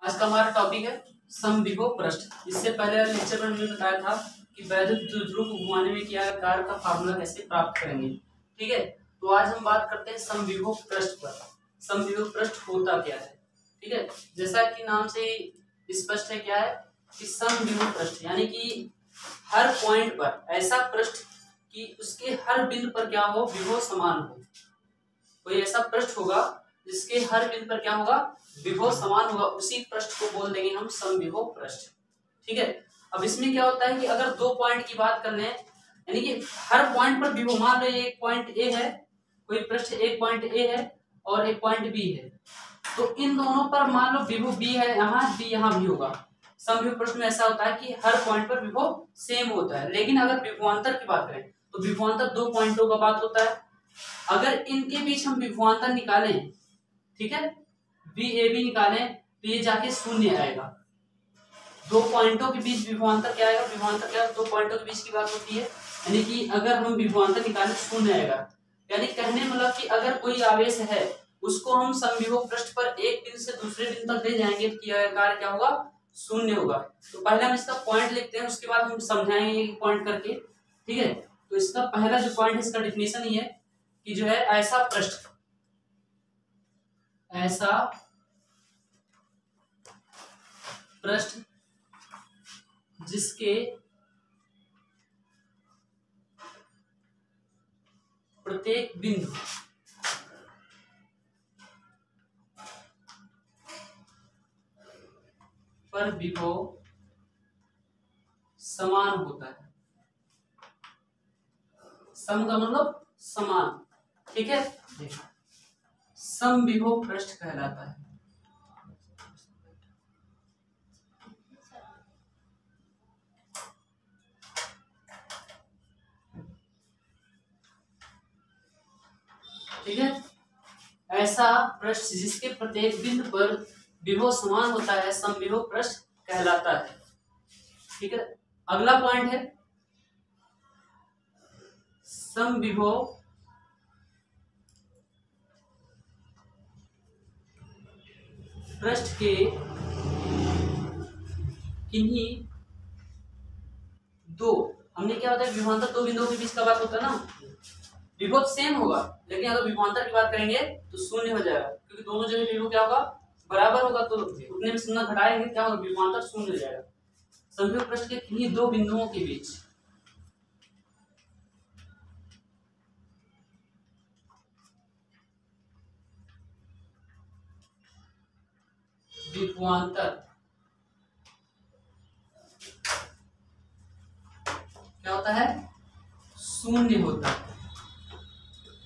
आज का हमारा टॉपिक है समविभव पृष्ठ। इससे पहले लेक्चर में हमने बताया था कि वैद्युत द्विध्रुव को घुमाने में किया गया कार्य का फार्मूला कैसे प्राप्त करेंगे। ठीक है, तो आज हम बात करते हैं समविभव पृष्ठ पर। समविभव पृष्ठ होता क्या है? ठीक है, जैसा कि नाम से स्पष्ट है क्या है कि समविभव पृष्ठ यानी कि हर पॉइंट पर ऐसा पृष्ठ कि उसके हर बिंदु पर क्या हो, विभव समान हो। कोई ऐसा पृष्ठ होगा जिसके हर बिंदु पर क्या होगा, विभव समान होगा, उसी पृष्ठ को बोल देंगे हम समविभव पृष्ठ। ठीक है, अब इसमें क्या होता है कि अगर दो पॉइंट की बात कर लें, यानी कि हर पॉइंट पर विभव, मान लो एक पॉइंट ए है, कोई पृष्ठ एक पॉइंट ए है और एक पॉइंट बी है, तो इन दोनों पर मान लो विभव बी है यहाँ, बी यहाँ भी होगा। समविभव पृष्ठ में ऐसा होता है कि हर पॉइंट पर विभव सेम होता है। लेकिन अगर विभवांतर की बात करें तो विभवांतर दो पॉइंटों का बात होता है। अगर इनके बीच हम विभवांतर निकालें, ठीक है, बी ए बी निकालें तो ये जाके शून्य आएगा। दो पॉइंटों के बीच विभवांतर क्या आएगा, विभवांतर क्या दो पॉइंटों के बीच की बात होती है, यानी कि अगर हम विभवांतर निकालें शून्य आएगा। यानी कहने मतलब कि अगर कोई आवेश है उसको हम समविभव पृष्ठ पर एक बिंदु से दूसरे बिंदु तक ले जाएंगे तो किया गया कार्य क्या होगा, शून्य होगा। तो पहले हम इसका पॉइंट लिखते हैं, उसके बाद हम समझाएंगे पॉइंट करके। ठीक है, तो इसका पहला जो पॉइंट है इसका डिफिनेशन ये है कि जो है ऐसा पृष्ठ, ऐसा पृष्ठ जिसके प्रत्येक बिंदु पर विभव समान होता है। सम का मतलब समान। ठीक है, देखो समविभव पृष्ठ कहलाता है। ठीक है, ऐसा पृष्ठ जिसके प्रत्येक बिंदु पर विभव समान होता है समविभव पृष्ठ कहलाता है। ठीक है, अगला पॉइंट है समविभव पृष्ठ के किन्हीं दो, हमने क्या होता है विभवांतर दो बिंदुओं के बीच का बात होता है ना, विभव सेम होगा, लेकिन अगर विभवांतर की बात करेंगे तो शून्य हो जाएगा, क्योंकि दोनों जगह विभव क्या होगा, बराबर होगा, तो उतने में शून्य घटाएंगे क्या होगा, विभवांतर शून्य हो जाएगा। समविभव पृष्ठ के किन्हीं दो बिंदुओं के बीच विभवांतर क्या होता है, शून्य होता है।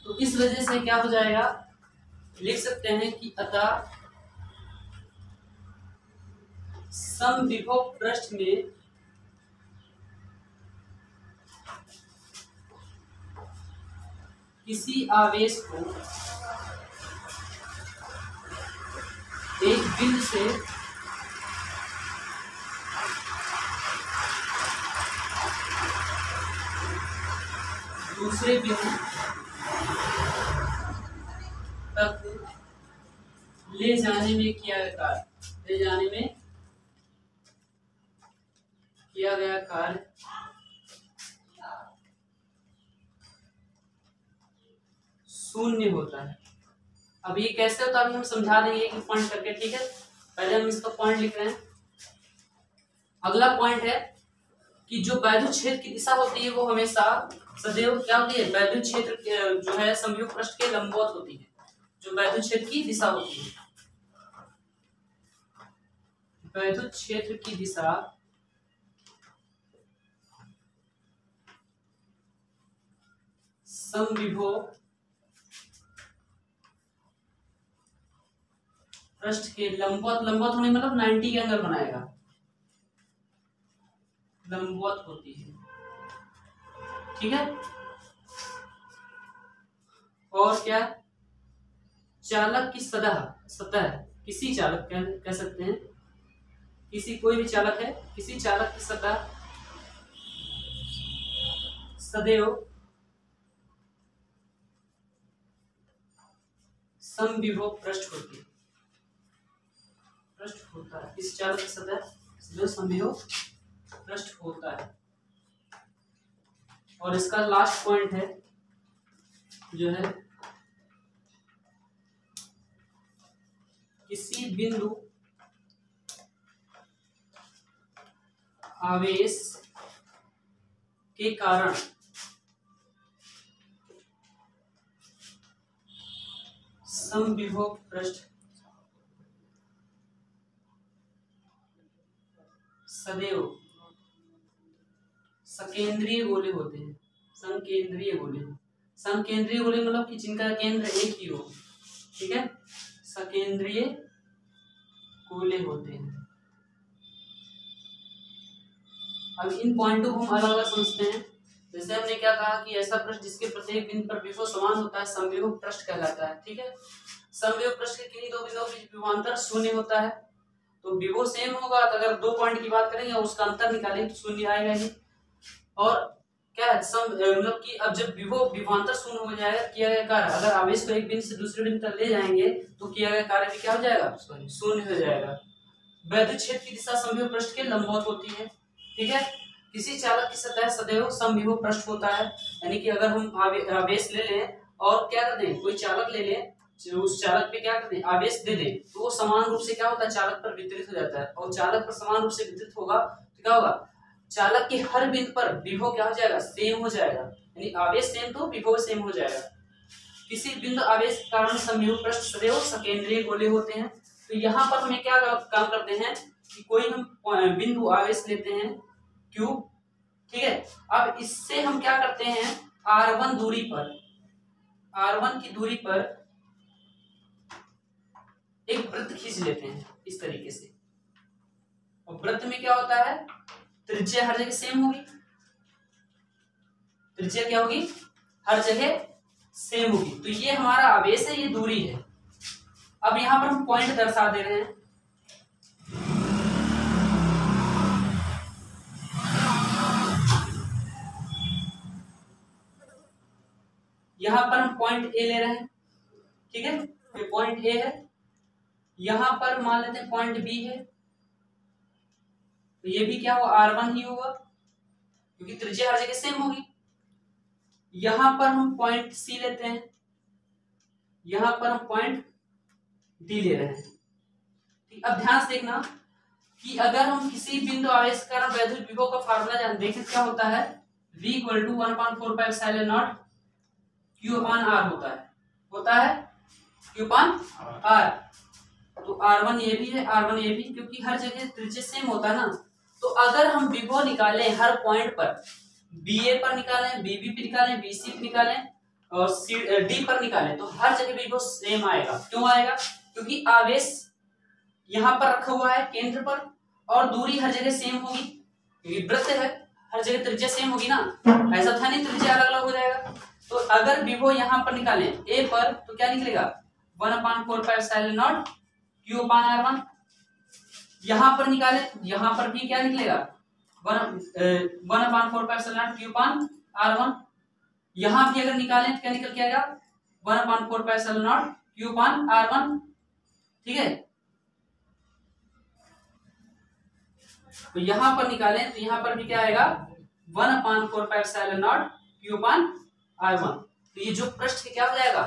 तो इस वजह से क्या हो जाएगा, लिख सकते हैं कि अतः समविभव पृष्ठ में किसी आवेश को एक बिंदु से दूसरे बिंदु तक ले जाने में किया गया कार्य, ले जाने में किया गया कार्य शून्य होता है। अब ये कैसे होता है हम समझा देंगे एक पॉइंट करके। ठीक है, पहले हम इसका पॉइंट लिख रहे हैं। अगला पॉइंट है कि जो वैद्युत क्षेत्र की दिशा होती है वो हमेशा सदैव क्या होती है, वैद्युत क्षेत्र जो है समविभव पृष्ठ के लंबवत होती है। जो वैद्युत क्षेत्र की दिशा होती है, वैद्युत क्षेत्र की दिशा समविभव पृष्ठ के लंबवत, लंबवत होने मतलब 90 के अंदर बनाएगा, लंबवत होती है। ठीक है, और क्या, चालक की सतह किसी चालक कह सकते हैं, किसी कोई भी चालक है, किसी चालक की सतह सदैव समविभव पृष्ठ होती है। पृष्ठ होता है, इस चालक की सतह जो समविभव पृष्ठ होता है। और इसका लास्ट पॉइंट है जो है किसी बिंदु आवेश के कारण समविभव पृष्ठ सदैव सकेंद्रीय गोले होते हैं। संकेंद्रीय गोले, संकेंद्रीय गोले मतलब कि जिनका केंद्र एक ही हो, ठीक है, सकेंद्रीय गोले होते हैं। अब इन पॉइंटों को हम अलग अलग समझते हैं। जैसे हमने क्या कहा कि ऐसा पृष्ठ जिसके प्रत्येक बिंदु पर विभव समान होता है समविभव पृष्ठ कहलाता है, ठीक है। समविभव पृष्ठ के किन्हीं दो बिंदुओं के बीच विभवांतर शून्य होता है, तो विभव सेम होगा। तो अगर दो पॉइंट की बात करेंगे और उसका अंतर निकालेंगे तो शून्य आएगा ही। और क्या है मतलब कि अब जब विभव विभवांतर शून्य हो जाएगा, किया गया कार्य अगर आवेश को एक बिंदु से दूसरे बिंदु तक ले जाएंगे तो किया गया कार्य भी क्या हो जाएगा, शून्य हो जाएगा। वैद्युत क्षेत्र की दिशा समविभव पृष्ठ के लंबवत होती है, ठीक है। किसी चालक की सतह सदैव समविभव पृष्ठ होता है, यानी कि अगर हम आवेश ले लें और क्या कर दें, कोई चालक ले लें, उस चालक पे क्या कर दें, आवेश दे दें, तो वो समान रूप से क्या होता है, चालक पर वितरित हो जाता है। और चालक पर समान रूप से वितरित होगा तो क्या होगा, चालक के हर बिंदु पर विभव क्या हो जाएगा, सेम हो जाएगा, यानी आवेश सेम तो विभव सेम हो जाएगा। किसी बिंदु आवेश के कारण समविभव पृष्ठ सदैव सकेंद्रीय गोले होते हैं। तो यहाँ पर हमें क्या काम करते हैं कि कोई हम बिंदु आवेश लेते हैं Q, ठीक है। अब इससे हम क्या करते हैं, R1 दूरी पर, R1 की दूरी पर एक वृत्त खींच लेते हैं इस तरीके से। और वृत्त में क्या होता है, त्रिज्या हर जगह सेम होगी, त्रिज्या क्या होगी, हर जगह सेम होगी। तो ये हमारा आवेश है, ये दूरी है। अब यहां पर हम पॉइंट दर्शा दे रहे हैं, यहां पर हम पॉइंट ए ले रहे हैं, ठीक है, ये पॉइंट ए है। यहां पर मान लेते हैं पॉइंट बी है, तो ये भी क्या होगा, R1 ही होगा क्योंकि त्रिज्या हर जगह सेम होगी। यहां पर हम पॉइंट सी लेते हैं, यहां पर हम पॉइंट डी ले रहे हैं। अब ध्यान से देखना कि अगर हम किसी बिंदु आवेश के कारण वैद्युत विभव का फार्मूला जान देखें क्या होता है, V = 1/4πε0 Q/R होता है Q/R। तो R1 ये भी है, R1 ये भी, क्योंकि हर जगह त्रिज्या सेम होता है ना। तो अगर हम विभव निकालें हर पॉइंट पर, BA पर निकालें, BB पर निकालें, BC पर निकालें और D पर निकालें, तो हर जगह विभव सेम आएगा। क्यों आएगा, क्योंकि आवेश यहाँ पर रखा हुआ है केंद्र पर और दूरी हर जगह सेम होगी, क्योंकि वृत्त है, हर जगह त्रिज्या सेम होगी ना। ऐसा था नहीं त्रिज्या अलग अलग हो जाएगा। तो अगर विभव यहाँ पर निकालें A पर तो क्या निकलेगा, 1/4πε0 Q/R1। यहाँ पर निकाले, यहाँ पर भी क्या निकलेगा, 1/4πε0 Q/R1। यहाँ भी अगर निकालें तो क्या निकल के आएगा, 1/4πε0 Q/R1, ठीक है। तो यहाँ पर निकालें तो यहाँ पर भी क्या आएगा, 1/4πε0 Q/R1। तो ये जो पृष्ठ क्या हो जाएगा,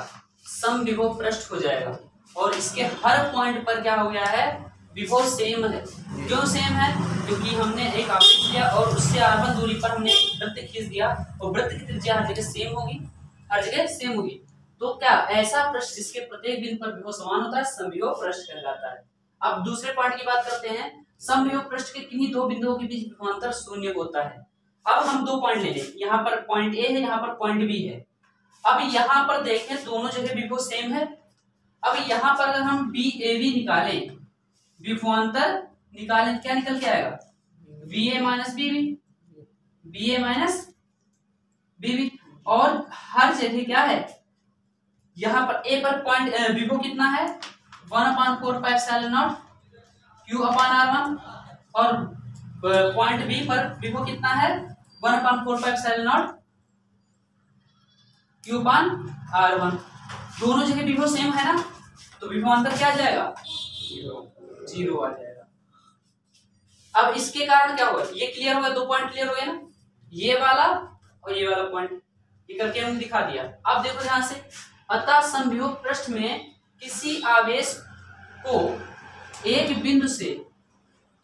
समविभव पृष्ठ हो जाएगा। और इसके हर पॉइंट पर क्या हो गया है, विभव सेम है। क्यों सेम है, क्योंकि हमने एक आवेश लिया और उससे R1 दूरी पर हमने वृत्त खींच दिया और वृत्त की त्रिज्या हर जगह सेम होगी, हर जगह सेम होगी। तो क्या ऐसा पृष्ठ जिसके प्रत्येक बिंदु पर विभव समान होता है समविभव पृष्ठ कहलाता है। अब दूसरे पॉइंट की बात करते हैं, समविभव पृष्ठ के किन्हीं दो बिंदुओं के बीच विभवांतर शून्य होता है। अब हम दो पॉइंट ले लें, यहाँ पर पॉइंट ए है, यहाँ पर पॉइंट बी है। अब यहाँ पर देखें दोनों जगह विभव सेम है। अब यहाँ पर अगर हम बी ए बी निकालें, विभवांतर निकालें, क्या निकल के आएगा, VA - BB, BA - BB। और हर जगह क्या है, यहाँ पर A पर पॉइंट विभव कितना है, 1/4πε0 Q/R1 और पॉइंट B पर विभव कितना है, 1/4πε0 Q/R1। दोनों जगह विभव सेम है ना, तो विभवांतर क्या आ जाएगा, 0 आ जाएगा। अब इसके कारण क्या होगा, ये क्लियर हो गया, 2 पॉइंट क्लियर हो गए ना, ये वाला और ये वाला पॉइंट, ये करके हमने दिखा दिया। अब देखो ध्यान से, अतः समविभव पृष्ठ में किसी आवेश को एक बिंदु से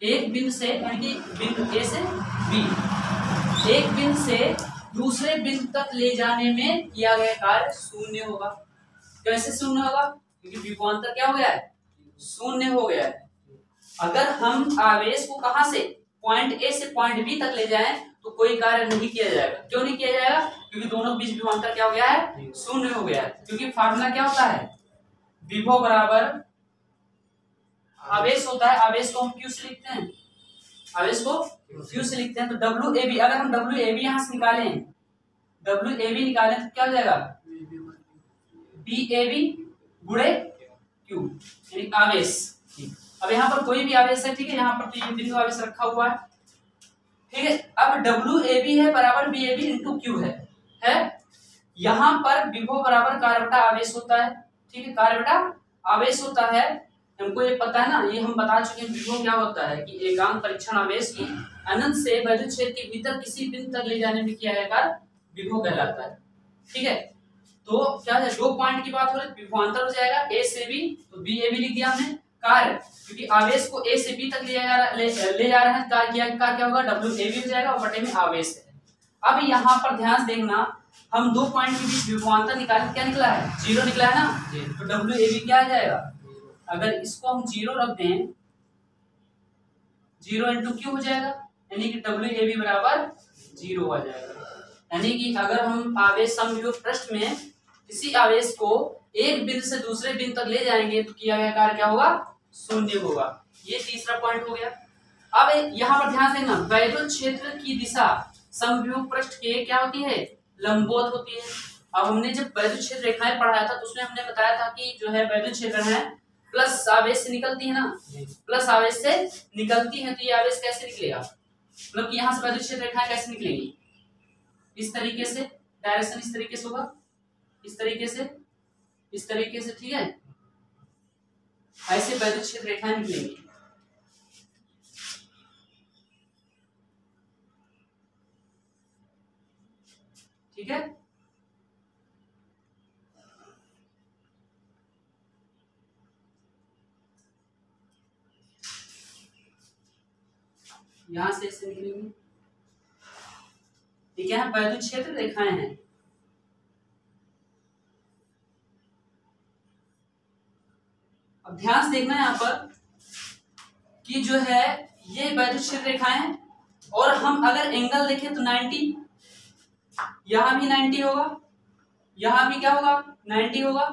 यानी कि बिंदु ए से बी, एक बिंदु से दूसरे बिंदु तक ले जाने में किया गया कार्य शून्य होगा। कैसे शून्य होगा, क्योंकि विभवांतर क्या हो गया है, शून्य हो गया है। अगर हम आवेश को कहां से, पॉइंट ए से पॉइंट बी तक ले जाएं तो कोई कार्य नहीं किया जाएगा। क्यों नहीं किया जाएगा, क्योंकि दोनों बीच विभवांतर क्या हो गया है, शून्य हो गया है। क्योंकि फार्मूला क्या होता है, विभव बराबर आवेश होता है, आवेश को हम क्यू से लिखते हैं, आवेश को क्यू से लिखते हैं। तो डब्ल्यू ए बी, अगर हम डब्ल्यू ए बी यहां से निकालें, डब्ल्यू ए बी निकालें तो क्या हो जाएगा, बी ए बी गुणे क्यू यानी आवेश। अब यहाँ पर कोई भी आवेश है, ठीक है, यहाँ पर तो ये बिंदु आवेश रखा हुआ है, ठीक है। अब डब्ल्यू ए बी है बराबर B A B into Q है। यहाँ पर विभव बराबर कार्य बटा आवेश होता है, ठीक है, कार्य बटा आवेश होता है। हमको ये पता है ना, ये हम बता चुके हैं। विभव क्या होता है कि एकांक परीक्षण आवेश की अनंत से वैद्युत क्षेत्र के भीतर किसी बिंदु तक ले जाने में किया गया कार्य विभव कहलाता है, ठीक है। तो क्या है, 2 पॉइंट की बात हो रही है, विभवांतर हो जाएगा ए से बी, तो बी ए बी लिख दिया हमने। कार्य, क्योंकि आवेश को ए से बी तक ले जा रहे हैं, कार्य क्या होगा, डब्ल्यू ए बी हो जाएगा और बटे में आवेश है। अब यहाँ पर ध्यान से देखना, हम 2 पॉइंट के बीच विभवांतर निकाले, क्या निकला है, 0 निकला है ना, तो डब्ल्यू ए बी क्या आ जाएगा, अगर इसको हम 0 रख दें, 0 इंटू क्यू हो जाएगा, यानी कि डब्ल्यू ए बी बराबर 0 आ जाएगा। यानी कि अगर हम आवेश समविभव पृष्ठ में किसी आवेश को एक बिंदु से दूसरे बिंदु तक ले जाएंगे तो किया गया कार्य क्या होगा, शून्य होगा। ये तीसरा पॉइंट हो गया। अब यहाँ पर ध्यान देना, वैद्युत क्षेत्र की दिशा समविभव पृष्ठ के क्या होती है, लंबवत होती है। अब हमने जब वैद्युत क्षेत्र रेखाएं पढ़ाया था तो उसमें हमने बताया था कि जो है वैद्युत क्षेत्र है प्लस आवेश से निकलती है ना, प्लस आवेश से निकलती है, तो ये आवेश कैसे निकलेगा, मतलब कि यहाँ से वैद्युत क्षेत्र रेखाएं कैसे निकलेंगी, इस तरीके से, डायरेक्शन इस तरीके से होगा, इस तरीके से, इस तरीके से, ठीक है, ऐसे वैद्युत क्षेत्र रेखाएं निकलेंगी। ठीक है, यहां से ऐसे निकलेंगी, ठीक है, वैद्युत क्षेत्र रेखाएं हैं। अब ध्यान से देखना है यहाँ पर कि जो है ये वैद्युत क्षेत्र रेखाएं हैं, और हम अगर एंगल देखें तो 90, यहां भी 90 होगा, यहां भी क्या होगा 90 होगा,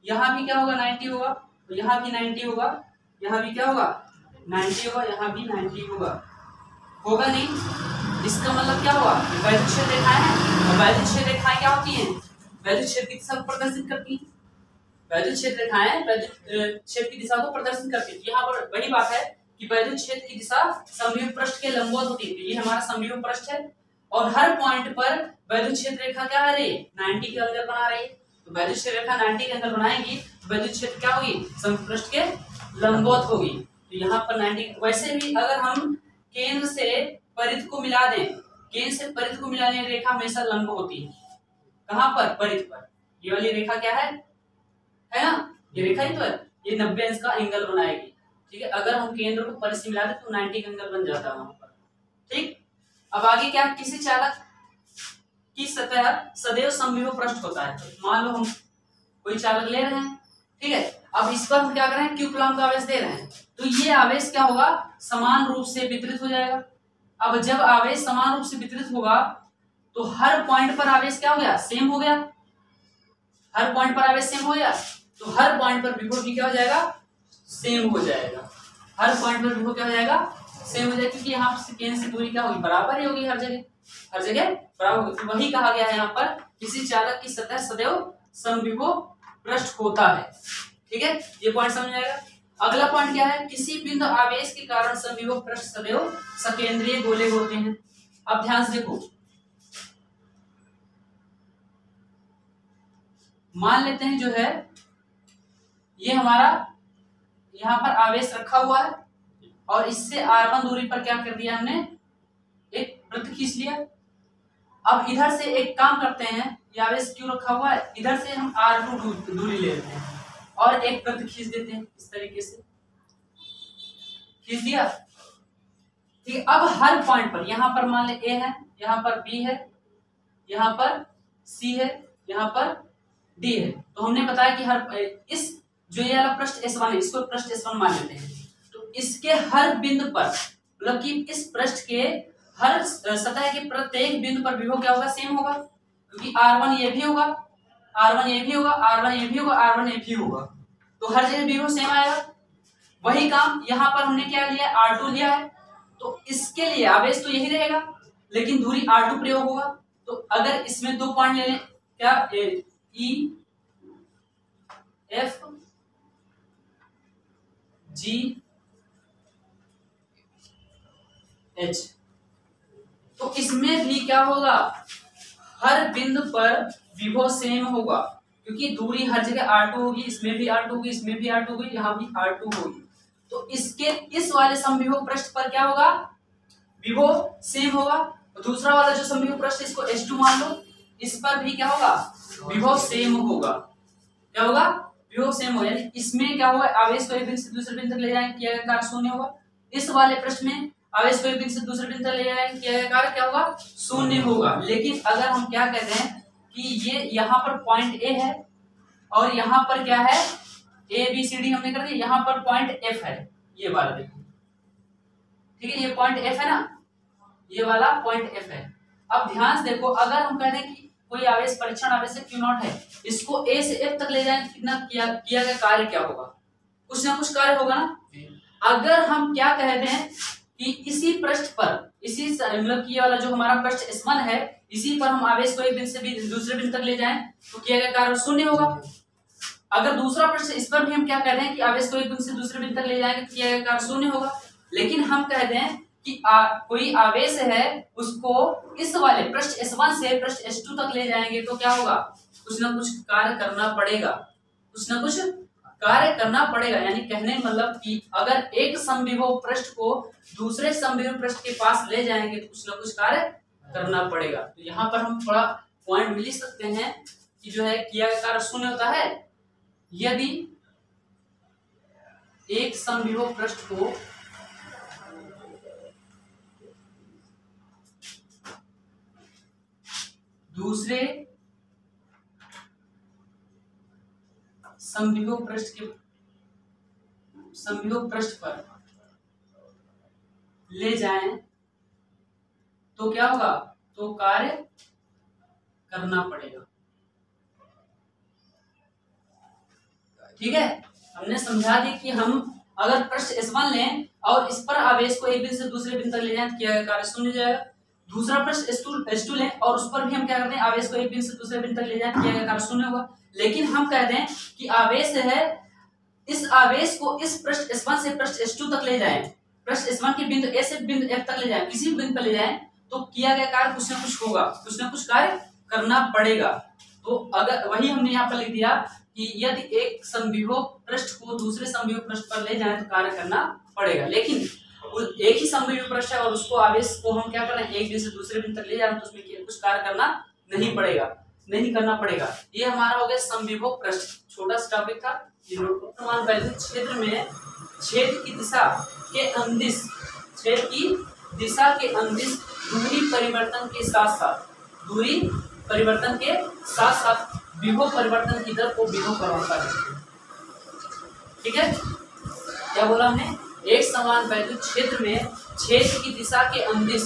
यहां भी क्या होगा 90 होगा, तो यहां भी 90 होगा, यहां भी क्या होगा 90 होगा, यहां भी 90 होगा, होगा नहीं। इसका मतलब क्या हुआ, वैद्युत क्षेत्र रेखाएं हैं, और वैद्युत क्षेत्र रेखाएं क्या होती हैं, वैद्युत क्षेत्र की दिशा को प्रदर्शित करती हैं। वैद्युत क्षेत्र रेखाएं वैद्युत क्षेत्र की दिशा को प्रदर्शित करती है। यहाँ पर वही बात है कि वैद्युत क्षेत्र की दिशा समविभव पृष्ठ के लंबवत होती है। ये हमारा समविभव पृष्ठ है और हर पॉइंट पर वैद्युत क्षेत्र रेखा क्या है, 90 के एंगल बना रही है। तो वैद्युत क्षेत्र रेखा 90 के एंगल बनाएगी तो वैद्युत क्षेत्र क्या होगी, समविभव पृष्ठ के लंबवत होगी। तो यहाँ पर 90, वैसे भी अगर हम केंद्र से परिध को मिला दें, केंद्र से परिध को मिलाने वाली रेखा हमेशा लंब होती है। कहाँ पर, परिध पर। ये वाली रेखा क्या है ना, ये रेखा ही तो है, ये 90 अंश का एंगल बनाएगी। ठीक है, अगर हम केंद्र को परिध से मिला दें तो 90 का एंगल बन जाता है वहां पर। ठीक, अब आगे क्या, किसी चालक की सतह सदैव समविभव पृष्ठ होता है। तो मान लो हम कोई चालक ले रहे हैं, ठीक है, अब इस पर हम क्या कर रहे हैं, q कूलम का आवेश दे रहे हैं, तो ये आवेश क्या होगा, समान रूप से वितरित हो जाएगा। अब जब आवेश समान रूप से वितरित होगा तो हर पॉइंट पर आवेश क्या हो गया, सेम हो गया, हर पॉइंट पर आवेश सेम हो गया, तो हर पॉइंट पर विभव भी क्या हो जाएगा, सेम हो जाएगा। हर पॉइंट पर विभव क्या हो जाएगा, सेम हो जाएगा, क्योंकि यहाँ से केंद्र से दूरी क्या होगी, बराबर ही होगी, हर जगह बराबर होगी। तो वही कहा गया है यहाँ पर, किसी चालक की सतह सदैव समविभव पृष्ठ होता है। ठीक है, ये पॉइंट समझ में आएगा। अगला पॉइंट क्या है, किसी बिंदु आवेश के कारण समविभव पृष्ठ सदैव सकेंद्रीय गोले होते हैं। अब ध्यान से देखो, मान लेते हैं जो है ये हमारा यहाँ पर आवेश रखा हुआ है और इससे r1 दूरी पर क्या कर दिया हमने, एक वृत्त खींच लिया। अब इधर से एक काम करते हैं, ये आवेश क्यों रखा हुआ है, इधर से हम r2 दूरी ले लेते हैं और एक वृत्त खींच देते हैं, इस तरीके से खींच दिया। ठीक, अब हर पॉइंट पर, यहाँ पर मान ले A है, यहाँ पर B है, यहाँ पर C है, यहाँ पर D है। तो हमने बताया कि हर इस जो ये वाला पृष्ठ S1 है, इसको पृष्ठ S1 मान लेते हैं। तो इसके हर बिंदु पर, मतलब कि इस पृष्ठ के हर सतह के प्रत्येक बिंदु पर विभव क्या होगा, सेम होगा, क्योंकि R1 ये भी होगा, R1 ये भी होगा, R1 ये भी होगा, R1 ये भी होगा, तो हर जगह विभव सेम आएगा। वही काम यहाँ पर हमने क्या लिया, R2 लिया है, तो इसके लिए आवेश तो यही रहेगा लेकिन दूरी R2 प्रयोग होगा। तो अगर इसमें 2 पॉइंट ले लें, क्या E F G H, तो इसमें भी क्या होगा, हर बिंदु पर विभव सेम होगा, क्योंकि दूरी हर जगह R2 होगी, इसमें भी R2 होगी, इसमें भी R2 होगी, यहाँ भी R2 होगी। तो इसके इस वाले समविभव पृष्ठ पर क्या होगा, विभव सेम होगा। दूसरा वाला जो समविभव पृष्ठ इसको S2 मान लो, इस पर भी क्या होगा, विभव सेम होगा। क्या होगा, विभव सेम होगा, यानी इसमें क्या होगा, आवेश को एक बिंदु से दूसरे बिंदु तक ले जाएंगे, किया गया कार्य शून्य होगा। इस वाले पृष्ठ में आवेश को एक बिंदु से दूसरे बिंदु तक ले जाएंगे, किया गया कार्य क्या होगा, शून्य होगा। लेकिन अगर हम क्या कहते हैं कि ये यहाँ पर पॉइंट A है और यहाँ पर क्या है, ABCD हमने कर दिया, यहाँ पर पॉइंट F है, ये वाला देखो, ठीक है, ये पॉइंट F है ना, ये वाला पॉइंट F है। अब ध्यान से देखो, अगर हम कह दें कि कोई आवेश परीक्षण आवेश Q0 है, इसको A से F तक ले जाएं, कितना किया गया कार्य क्या होगा, कुछ ना कुछ कार्य होगा ना। अगर हम क्या कहते हैं कि इसी पृष्ठ पर, इसी मतलब कि वाला जो हमारा पृष्ठ S1 है, इसी पर हम आवेश को एक बिंदु से दूसरे बिंदु तक ले जाएं, तो किया गया कार्य शून्य होगा। अगर दूसरा पृष्ठ, इस पर भी हम क्या कहते हैं कि आवेश को एक बिंदु से दूसरे बिंदु तक ले जाएंगे, तो किया गया कार्य शून्य होगा। लेकिन हम कहते हैं कि कोई आवेश है, उसको इस वाले पृष्ठ S1 से पृष्ठ S2 तक ले जाएंगे, तो क्या होगा, कुछ ना कुछ कार्य करना पड़ेगा, कुछ ना कुछ कार्य करना पड़ेगा। यानी कहने मतलब कि अगर एक समविभव पृष्ठ को दूसरे समविभव पृष्ठ के पास ले जाएंगे, तो कुछ ना कुछ कार्य करना पड़ेगा। तो यहाँ पर हम थोड़ा पॉइंट मिल सकते हैं कि जो है किया गया कार्य शून्य होता है यदि एक समविभव पृष्ठ को दूसरे समविभव पृष्ठ पर ले जाएं, तो क्या होगा, तो कार्य करना पड़ेगा। ठीक है, हमने समझा दी कि हम अगर पृष्ठ S1 लें और इस पर आवेश को एक बिंदु से दूसरे बिंदु तक ले जाएं, तो किया गया कार्य शून्य हो जाएगा। दूसरा पृष्ठ S2 लें और उस पर भी हम क्या करते हैं, आवेश को एक बिंदु से दूसरे बिंदु तक ले जाएं, किया गया कार्य शून्य होगा। लेकिन हम कहते हैं कि आवेश है, इस आवेश को इस पृष्ठ S1 से पृष्ठ S2 तक ले जाएं, पृष्ठ S1 के बिंदु A से बिंदु F तक ले जाएं, किसी भी बिंदु पर ले जाएं, तो किया गया कार्य कुछ ना कुछ होगा, कुछ ना कुछ कार्य करना पड़ेगा। तो अगर वही हमने यहाँ पर लिख दिया कि यदि एक समविभव पृष्ठ को दूसरे समविभव पृष्ठ पर ले जाएं, तो कार्य करना पड़ेगा। लेकिन एक ही समविभव पृष्ठ है और उसको आवेश को हम क्या कर रहे हैं, एक बिंदु से दूसरे बिंदु तक ले जा रहे हैं, तो उसमें कुछ कार्य करना नहीं करना पड़ेगा। ये हमारा हो गया समविभव पृष्ठ, छोटा सा टॉपिक था। समान वैद्युत क्षेत्र में छेद की दिशा के अंदिश, छेद की दिशा के अंदिश दूरी परिवर्तन के साथ साथ विभव परिवर्तन की दर को विभव परिवर्तन कहते हैं। ठीक है, क्या बोला हमने, एक समान वैद्युत क्षेत्र में छेद की दिशा के अंदिश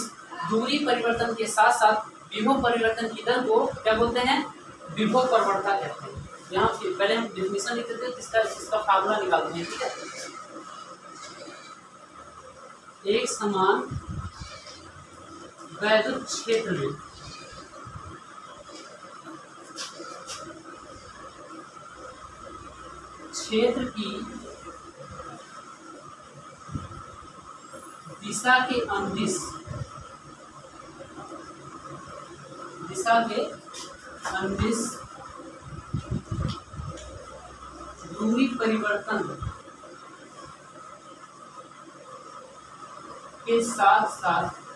दूरी परिवर्तन के साथ साथ विभव परिवर्तन की दर को क्या बोलते हैं, विभव परिवर्तन कहते हैं। यहाँ पहले हम डेफिनेशन लिखते थे, इसका फार्मूला निकालते हैं। ठीक है, एक समान वैद्युत क्षेत्र में क्षेत्र की दिशा के अंदिश दूरी परिवर्तन के साथ साथ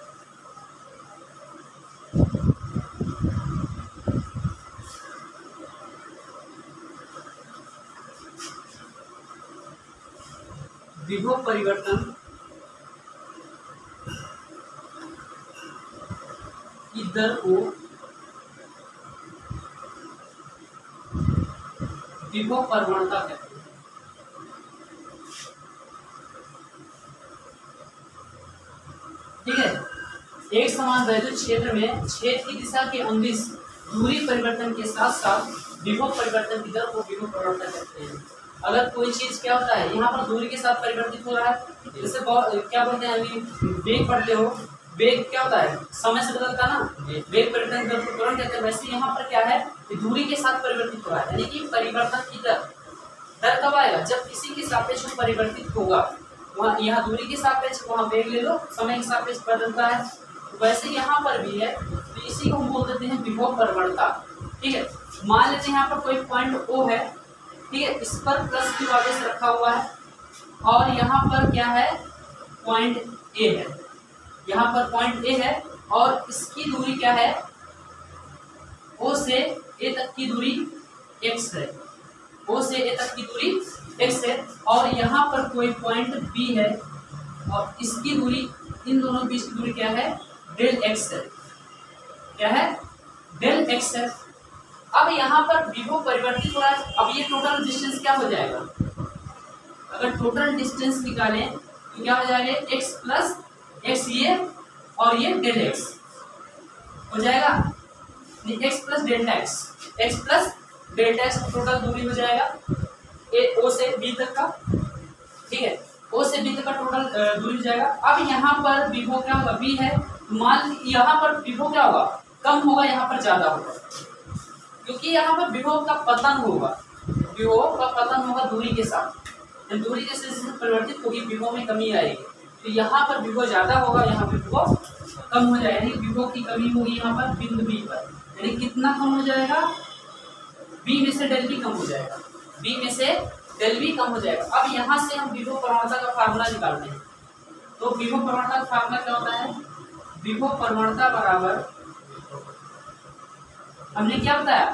विभव परिवर्तन की दर को विभव प्रवणता कहते हैं। ठीक है, एक समान वैद्युत क्षेत्र में छेद की दिशा के अनुदिश दूरी परिवर्तन के साथ साथ विभव परिवर्तन की दर को विभव प्रवणता कहते हैं। अगर कोई चीज क्या होता है यहाँ पर दूरी के साथ परिवर्तित हो रहा है, जैसे क्या बोलते हैं अभी वेग पढ़ते हो, वेग क्या होता है समय से बदलता ना, वेग परिवर्तन दर को त्वरण कहते हैं। वैसे यहाँ पर क्या है कि दूरी के साथ परिवर्तित हो रहा है, यानी कि परिवर्तन की दर कब आएगा, जब किसी के सापेक्ष में परिवर्तित होगा। वहाँ यहाँ दूरी के सापेक्ष, वहाँ वेग ले लो, समय के सापेक्ष बदलता है। वैसे यहाँ पर भी है, तो इसी को हम बोल देते हैं विभव प्रवणता। ठीक है, मान लेते हैं यहाँ पर कोई पॉइंट O है, ठीक है, इस पर प्लस क्यू आवेश रखा हुआ है और यहाँ पर क्या है पॉइंट A है, यहाँ पर पॉइंट A है और इसकी दूरी क्या है, O से A तक की दूरी x है, O से A तक की दूरी x है और यहाँ पर कोई पॉइंट B है और इसकी दूरी, इन दोनों बीच की दूरी क्या है, डेल x है। क्या है, डेल x है। अब यहाँ पर विभव परिवर्तित हो रहा है। अब ये टोटल डिस्टेंस क्या हो जाएगा, अगर टोटल डिस्टेंस निकालें तो क्या हो जाएगा, x प्लस एक्स ये और ये डेल x हो जाएगा, x plus delta x plus delta x total दूरी हो जाएगा O से B तक का। ठीक है, O से B तक का टोटल दूरी हो जाएगा। अब यहाँ पर विभव क्या होगा, B है, मान यहाँ पर विभव क्या होगा, कम होगा, यहाँ पर ज्यादा होगा, क्योंकि यहाँ पर विभव का पतन होगा, विभव का पतन होगा दूरी के साथ। दूरी जैसे जैसे परिवर्तित होगी विभव में कमी आएगी, तो यहाँ पर विभव ज्यादा होगा, यहाँ पर विभव कम हो जाएगा, यानी विभव की कमी होगी यहाँ पर बिंदु B पर। यानी कितना कम हो जाएगा, B में से डेल B कम हो जाएगा, B में से डेल B कम हो जाएगा। अब यहाँ से हम विभव प्रवणता का फार्मूला निकालते हैं। तो विभव प्रवणता का फार्मूला क्या होता है, विभव प्रवणता बराबर, हमने क्या बताया,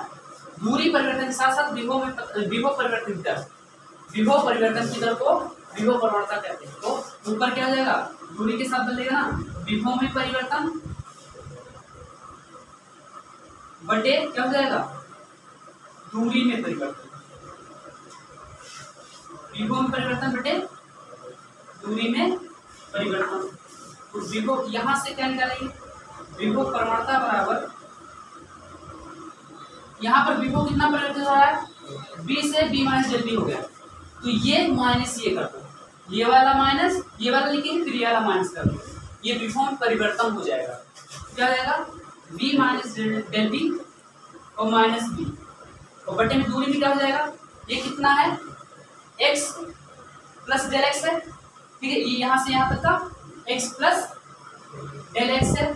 दूरी परिवर्तन के साथ साथ विभव में विभव परिवर्तन की दर, विभव परिवर्तन की दर को विभव प्रवणता कहते हैं। तो ऊपर क्या हो जाएगा, दूरी के साथ बदलेगा ना, विभव में परिवर्तन बटे क्या हो जाएगा, दूरी में परिवर्तन, विभव में परिवर्तन बटे दूरी में परिवर्तन। तो विभव यहाँ से क्या निकालेंगे, विभव प्रवणता बराबर, यहाँ पर विभव कितना परिवर्तित हो रहा है, B से B माइनस डेल B हो गया, तो ये माइनस ये कर दो, ये वाला माइनस ये वाला लिखेंगे, फिर ये वाला माइनस कर दो, ये विभव में परिवर्तन हो जाएगा। क्या हो जाएगा, B माइनस डेल B और माइनस B और बटे में दूरी में क्या हो जाएगा, ये कितना है, x प्लस डेल x है। ठीक है, ये यहाँ से यहाँ तक का x प्लस डेल x है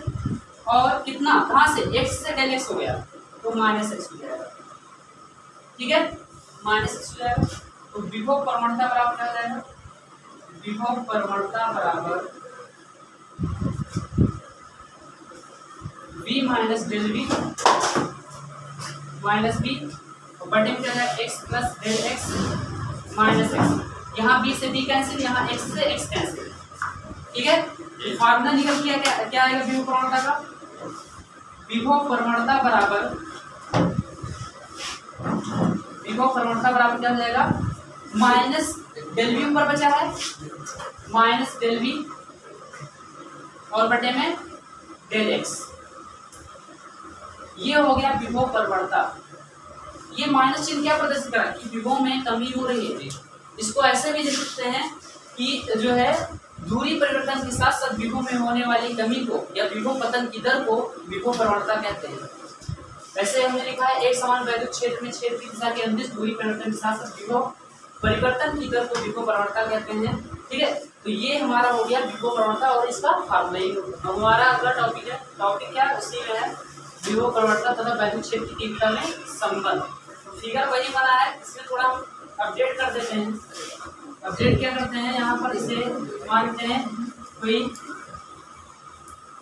और कितना, कहाँ से, x से डेल x हो गया तो माइनस x हो जाएगा। ठीक है, माइनस x हो जाएगा। तो विभव प्रवणता बराबर क्या हो जाएगा, विभव प्रवणता बराबर v minus del v minus b और बटे में क्या है, x plus del x minus x। यहाँ b से b कैंसिल, यहाँ x से x कैंसिल। ठीक है, फार्मूला निकल गया, क्या आएगा विभव प्रवणता का, विभव प्रवणता बराबर, विभव प्रवणता बराबर क्या हो जाएगा, माइनस डेल v ऊपर बचा है, माइनस डेल v और बटे में डेल x। ये हो गया विभव प्रवणता। ये माइनस चिन्ह क्या प्रदर्शित करा कि विभव में कमी हो रही है। इसको ऐसे भी लिख सकते हैं कि जो है दूरी परिवर्तन के साथ साथ विभव में होने वाली कमी को या विभव पतन की दर को विभव प्रवणता कहते हैं। वैसे हमने लिखा है एक समान वैद्युत क्षेत्र में छेद की दिशा के अनुदिश दूरी परिवर्तन के साथ साथ विभव परिवर्तन की दर को विभव प्रवणता कहते हैं। ठीक है, तो ये हमारा हो गया विभव प्रवणता और इसका फार्मूला ही हमारा अगला टॉपिक है। टॉपिक क्या है, उसी में है विभव प्रवणता तथा वैद्युत क्षेत्र की तीव्रता में संबंध। फिगर वही बना है, इसमें थोड़ा हम अपडेट कर देते हैं। अपडेट क्या करते हैं, यहाँ पर इसे मानते हैं कोई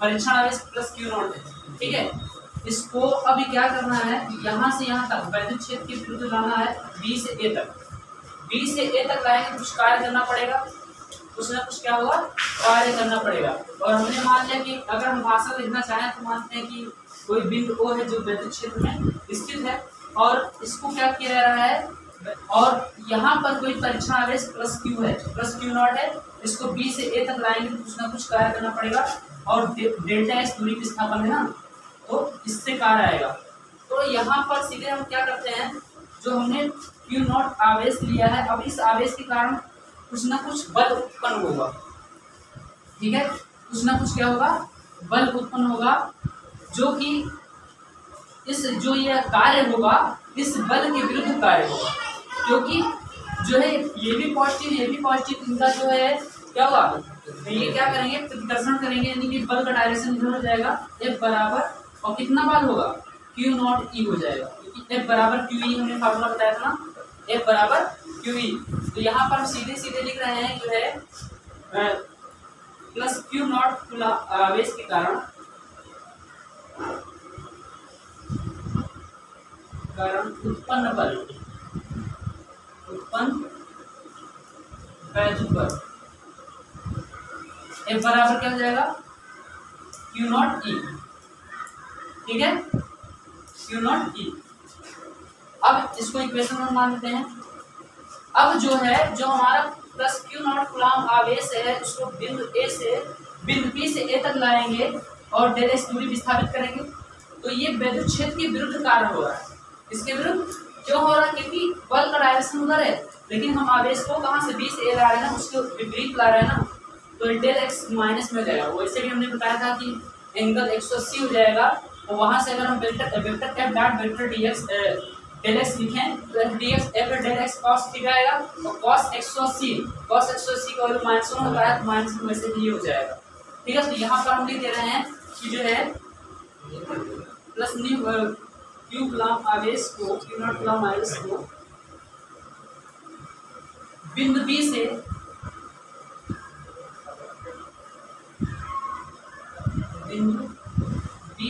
परीक्षण आवेश प्लस क्यू नॉट है, ठीक है। इसको अभी क्या करना है, यहाँ से यहाँ तक वैद्युत क्षेत्र के विरुद्ध लाना है, बी से ए तक। बी से ए तक लाएंगे, कुछ कार्य करना पड़ेगा, कुछ ना कुछ क्या होगा, कार्य करना पड़ेगा। और हमने मान लिया कि अगर हम भाषा लिखना चाहें तो मानते हैं कि कोई बिंदु ओ है जो वैद्युत क्षेत्र में स्थित है, और इसको क्या किया जा रहा है, और यहाँ पर कोई परीक्षण आवेश प्लस क्यू है, प्लस क्यू नॉट है। इसको बी से ए तक लाएंगे तो कुछ ना कुछ कार्य करना पड़ेगा, और डेल्टा एस दूरी विस्थापन है ना, तो इससे कार्य आएगा। तो यहाँ पर सीधे हम क्या करते हैं, जो हमने क्यू नॉट आवेश लिया है, अब इस आवेश के कारण कुछ ना कुछ बल उत्पन्न होगा, ठीक है। कुछ ना कुछ क्या होगा, बल उत्पन्न होगा, जो कि इस जो यह कार्य होगा इस बल के विरुद्ध कार्य होगा, क्योंकि जो है ये भी पॉजिटिव इनका जो है क्या होगा, तो ये क्या करेंगे, प्रतिकर्षण करेंगे, यानी कि बल का डायरेक्शन इधर हो जाएगा, F बराबर, और कितना बल होगा, Q नॉट E हो जाएगा, क्योंकि F बराबर QE हमने फार्मूला बताया था ना, F बराबर QE। तो यहाँ पर हम सीधे सीधे लिख रहे हैं जो है प्लस Q नॉट आवेश के कारण उत्पन्न बल, वैद्युत बल F बराबर क्या हो जाएगा, Q नॉट E, ठीक है, Q नॉट E। अब इसको इक्वेशन में मान लेते हैं। अब जो है, जो हमारा प्लस Q नॉट कूलम्ब आवेश है, उसको बिंदु A से बिंदु B से A तक लाएंगे और डेल एक्स दूरी विस्थापित करेंगे, तो ये वैद्युत क्षेत्र के विरुद्ध कार्य हो रहा है। इसके विरुद्ध क्यों हो रहा है, क्योंकि बल का डायरेक्शन उधर है, लेकिन हम आवेश को कहाँ से B से A ला रहे हैं ना, उसके विपरीत ला रहे हैं ना, तो डेल एक्स माइनस में हो जाएगा। वैसे भी हमने बताया था कि एंगल 180 हो जाएगा, तो वहां से अगर हम vector F dot vector DX del X लिखें तो F DX F del X cos theta आएगा, और कॉस 180 का वैल्यू -1 होता है, तो -1 में से ये हो जाएगा, ठीक है। तो यहाँ पर हम लिख दे रहे हैं कि जो है प्लस क्यू कूलम्ब आवेश को, क्यू नॉट कूलम्ब आवेश को बिंदु बी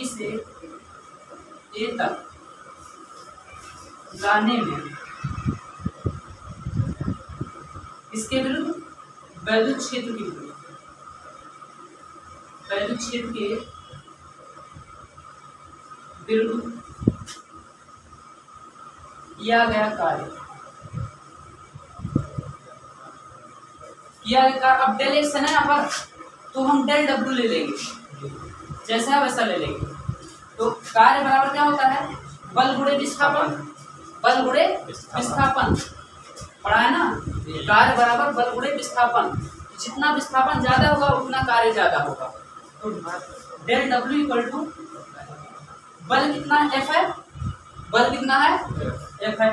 से ए तक लाने में इसके विरुद्ध वैद्युत क्षेत्र के विरुद्ध, वैद्युत क्षेत्र के विरुद्ध किया गया कार्य, अब डेल एक्स है ना यहाँ पर, तो हम डेल डब्ल्यू ले लेंगे, जैसा है वैसा ले लेंगे। तो कार्य बराबर क्या होता है, बल गुणे विस्थापन, बल गुणे विस्थापन पढ़ा है ना, कार्य बराबर बल गुणे विस्थापन, जितना विस्थापन ज्यादा होगा उतना कार्य ज्यादा होगा। तो डेल डब्ल्यू इक्वल टू बल कितना एफ है, बल कितना है एफ है,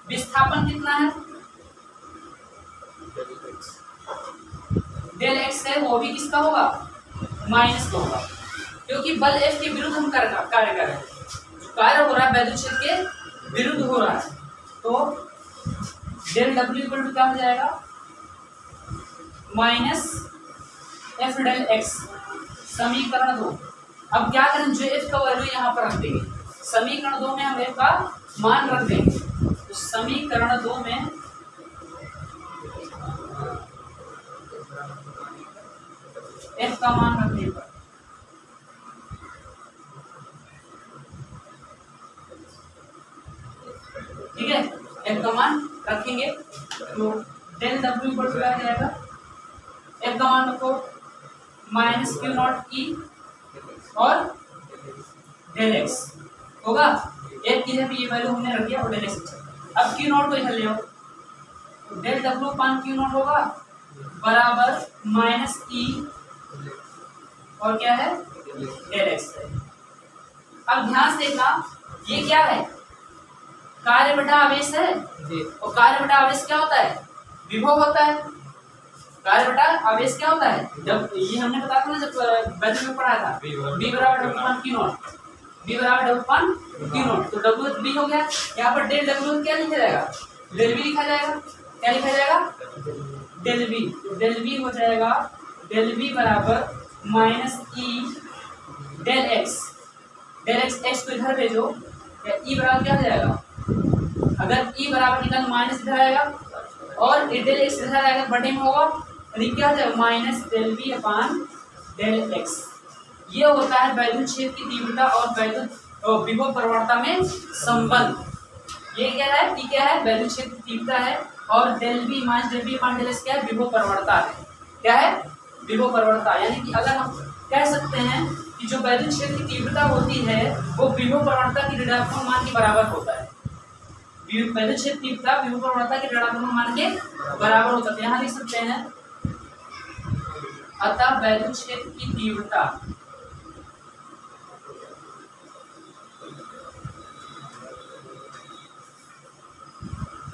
विस्थापन कितना है डेल एक्स है, वो भी किसका होगा, माइनस का होगा, क्योंकि बल एफ के विरुद्ध हम कार्य कर रहे हैं, कार्य हो रहा है वैद्युत क्षेत्र के विरुद्ध हो रहा है। तो डेल डब्ल्यू इक्वल टू क्या हो जाएगा, माइनस एफ डेल एक्स, समीकरण 2। अब क्या करें, जो एफ का वैल्यू यहाँ पर रख देंगे, समीकरण 2 में हम एफ का मान रख देंगे, तो समीकरण 2 में एफ का मान रखने पर ठीक है, एफ का मान रखेंगे, तो डेल डब्ल्यू इक्वल टू क्या हो जाएगा, एफ का मान रखो माइनस क्यू नॉट ई और डेल एक्स होगा, एफ की जगह ये वैल्यू हमने रख दिया और डेल एक्स। अब क्यू नॉट को इधर ले आओ, तो डेल डब्ल्यू पान क्यू नॉट होगा बराबर माइनस ई और क्या है डेल एक्स है। अब ध्यान से देखना, ये क्या है, कार्य बटा आवेश है, और कार्य बटा आवेश क्या होता है, विभव होता है। कार्य बटा आवेश क्या होता है, जब ये हमने बताया था ना, जब वैद्युत में पढ़ा था, बी बराबर डब्ल्यू पान क्यू नॉट, बी बराबर डब्ल्यू पान क्यू नॉट, तो डब्ल्यू बी हो गया। यहाँ पर डेल डब्ल्यू क्या लिखा जाएगा, डेल बी लिखा जाएगा, क्या लिखा जाएगा डेल बी, तो डेल बी हो जाएगा, डेल बी बराबर minus E del X, X को इधर भेजो, ई बराबर क्या हो जाएगा, अगर ई बराबर निकाल माइनस इधर आएगा और डेल एक्स इधर आएगा, बटे में होगा, यानी क्या हो जाएगा minus del B upon del X. ये होता है वैद्युत क्षेत्र की तीव्रता और वैद्युत विभव प्रवणता में संबंध। ये क्या है, कि क्या है, वैद्युत क्षेत्र की तीव्रता है और del B minus del B upon del X क्या है, विभव प्रवणता है। क्या है, विभव प्रवणता। यानी कि अगर हम कह सकते हैं कि जो वैद्युत क्षेत्र की तीव्रता होती है वो विभव प्रवणता की ऋणात्मक मान के बराबर होता है। वैद्युत क्षेत्र तीव्रता विभव प्रवणता के ऋणात्मक मान के बराबर होता है। यहाँ लिख सकते हैं अतः वैद्युत क्षेत्र की तीव्रता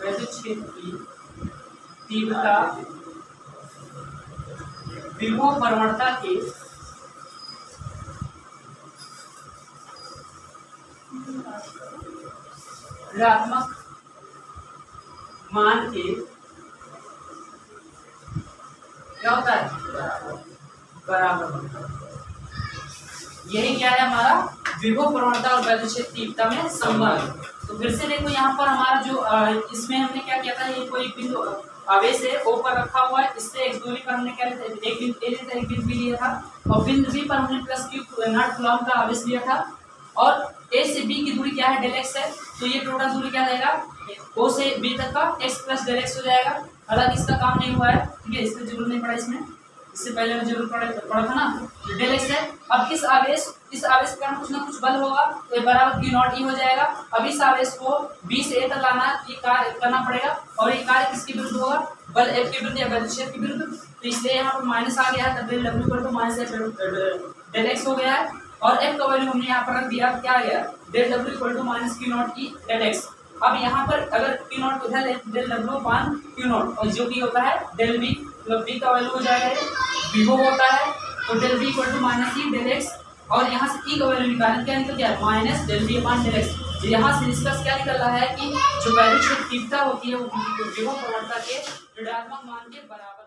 वैद्युत क्षेत्र की तीव्रता विभव प्रवणता के ऋणात्मक मान के क्या होता है, बराबर होता है। यही क्या है हमारा विभव प्रवणता और वैद्युत क्षेत्र तीव्रता में संबंध। तो फिर से देखो यहाँ पर हमारा जो इसमें हमने क्या किया था, ये कोई बिंदु आवेश है ओ पर रखा हुआ है, इससे x दूरी पर हमने क्या लिया, एक बिंदु ए लिया था, एक बिंदु बी लिया था, और बिंदु बी पर हमने प्लस q नॉट कूलम्ब का आवेश लिया था, और ए से बी की दूरी क्या है, डेल एक्स है। तो ये टोटल दूरी क्या रहेगा, ओ से बी तक का x प्लस डेल एक्स हो जाएगा। हालांकि इसका काम नहीं हुआ है, ठीक है, इसकी जरूरत नहीं पड़ा, इसमें इससे पहले में जरूर पड़ा था ना, डेल एक्स है। अब इस आवेश के कारण कुछ ना कुछ बल होगा, तो बराबर q नॉट ई हो जाएगा। अब इस आवेश को b से a तक लाना, ये कार्य करना पड़ेगा, और ये कार्य किसके विरुद्ध होगा, बल F के विरुद्ध या वैद्युत क्षेत्र के विरुद्ध। तो इसलिए यहाँ पर माइनस आ गया है, तब डेल W कर दो, माइनस डेल एक्स हो गया है, और F का वैल्यू हमने यहाँ पर रख दिया, क्या आ गया, del W equal to minus q not E del X. अब यहाँ पर अगर q नॉट उधर del W upon q not, और जो कि होता है डेल V, मतलब V का वैल्यू हो जाएगा विभव होता है, तो del V equal to minus E del X, और यहाँ से E का वैल्यू निकालें, क्या निकल गया, minus del V upon del X. यहाँ से निष्कर्ष क्या निकल रहा है कि जो वैद्युत क्षेत्र तीव्रता होती है वो विभव प्रवणता के ऋणात्मक मान के बराबर